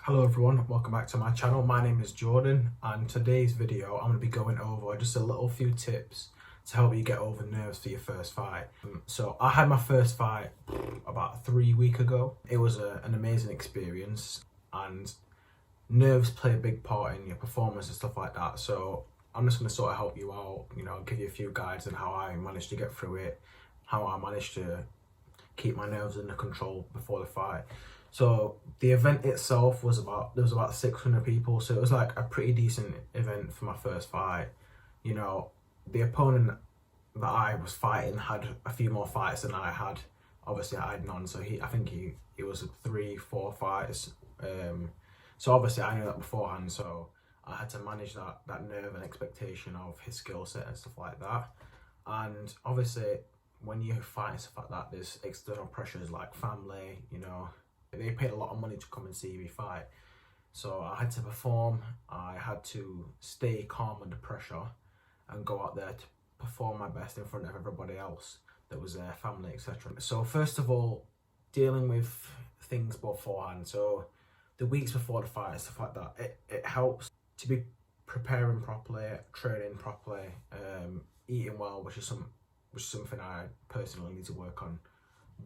Hello everyone, welcome back to my channel. My name is Jordan, and today's video I'm going to be going over just a little few tips to help you get over nerves for your first fight. So I had my first fight about 3 weeks ago. It was an amazing experience, and nerves play a big part in your performance and stuff like that. So I'm just going to sort of help you out, give you a few guides on how I managed to get through it, how I managed to keep my nerves under control before the fight. So the event itself was there was about 600 people, so it was like a pretty decent event for my first fight. The opponent that I was fighting had a few more fights than I had. Obviously I had none, so I think he was 3-4 fights. So obviously I knew that beforehand, so I had to manage that nerve and expectation of his skill set and stuff like that. And obviously when you fight and stuff like that, there's external pressures like family, they paid a lot of money to come and see me fight. So I had to perform, I had to stay calm under pressure and go out there to perform my best in front of everybody else that was there, family, etc. So first of all, dealing with things beforehand. So the weeks before the fight and stuff like that, it helps to be preparing properly, training properly, eating well, which is something I personally need to work on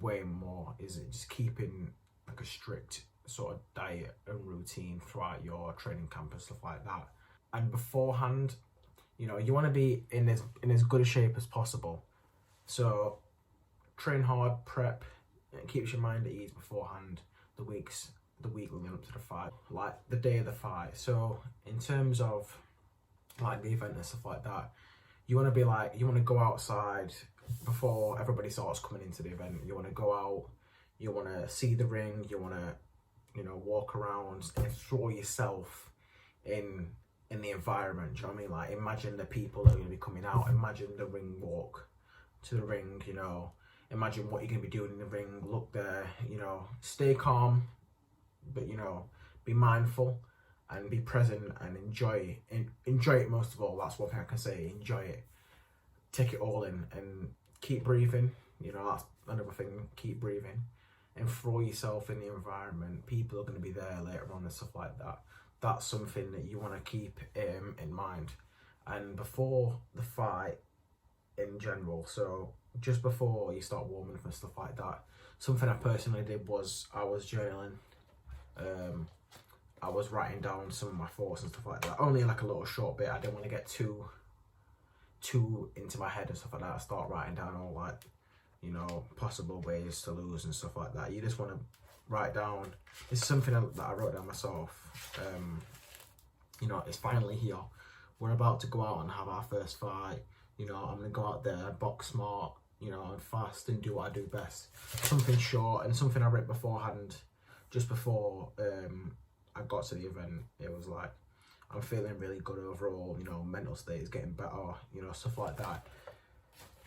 way more, is just keeping like a strict sort of diet and routine throughout your training camp and stuff like that. And beforehand, you want to be in as good a shape as possible. So train hard, prep, it keeps your mind at ease beforehand, the week leading up to the fight, like the day of the fight. So in terms of like the event and stuff like that, you want to go outside before everybody starts coming into the event. You want to go out, you want to see the ring, you want to walk around and throw yourself in the environment. Do you know what I mean? Like, imagine the people that are going to be coming out, imagine the ring walk to the ring, imagine what you're going to be doing in the ring, look there, stay calm, but be mindful and be present and enjoy it most of all. That's one thing I can say. Enjoy it, take it all in, and keep breathing. That's another thing. Keep breathing and throw yourself in the environment. People are going to be there later on and stuff like that. That's something that you want to keep in mind. And before the fight in general, so just before you start warming up and stuff like that, something I personally did was I was journaling. I was writing down some of my thoughts and stuff like that. Only like a little short bit. I didn't want to get too into my head and stuff like that. I start writing down all like, possible ways to lose and stuff like that. You just want to write down. This is something that I wrote down myself. It's finally here. We're about to go out and have our first fight. I'm gonna go out there, box smart, and fast, and do what I do best. Something short and something I read beforehand, just before I got to the event. It was like, I'm feeling really good overall, mental state is getting better, stuff like that.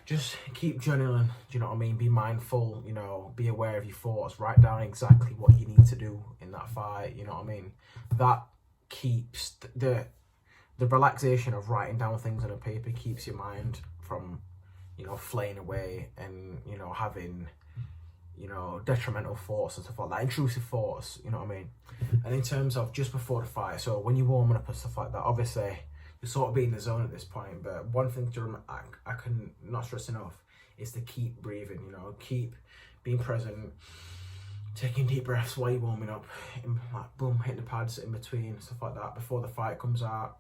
Just keep journaling, do you know what I mean? Be mindful, be aware of your thoughts, write down exactly what you need to do in that fight, you know what I mean? That keeps the relaxation of writing down things on a paper keeps your mind from, flaying away and, having, detrimental thoughts and stuff like that, intrusive thoughts, you know what I mean? And in terms of just before the fight, so when you're warming up and stuff like that, obviously you're sort of be in the zone at this point, but one thing to remember, I can not stress enough, is to keep breathing, keep being present, taking deep breaths while you're warming up, like boom, hitting the pads in between, stuff like that, before the fight comes out,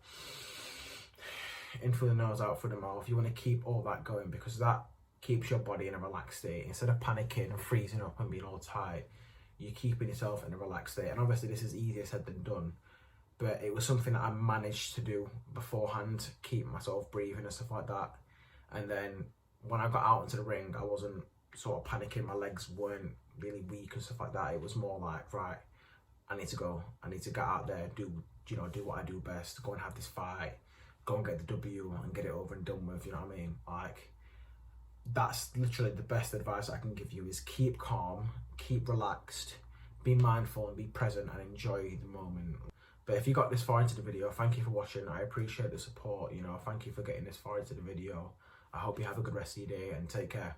in through the nose, out through the mouth. You want to keep all that going, because that keeps your body in a relaxed state. Instead of panicking and freezing up and being all tight, you're keeping yourself in a relaxed state. And obviously this is easier said than done, but it was something that I managed to do beforehand, keep myself breathing and stuff like that. And then when I got out into the ring, I wasn't sort of panicking, my legs weren't really weak and stuff like that. It was more like, right, I need to go, I need to get out there, do what I do best, go and have this fight, go and get the W and get it over and done with, you know what I mean? Like, that's literally the best advice I can give you, is keep calm, keep relaxed, be mindful and be present and enjoy the moment. But if you got this far into the video, thank you for watching. I appreciate the support, thank you for getting this far into the video. I hope you have a good rest of your day and take care.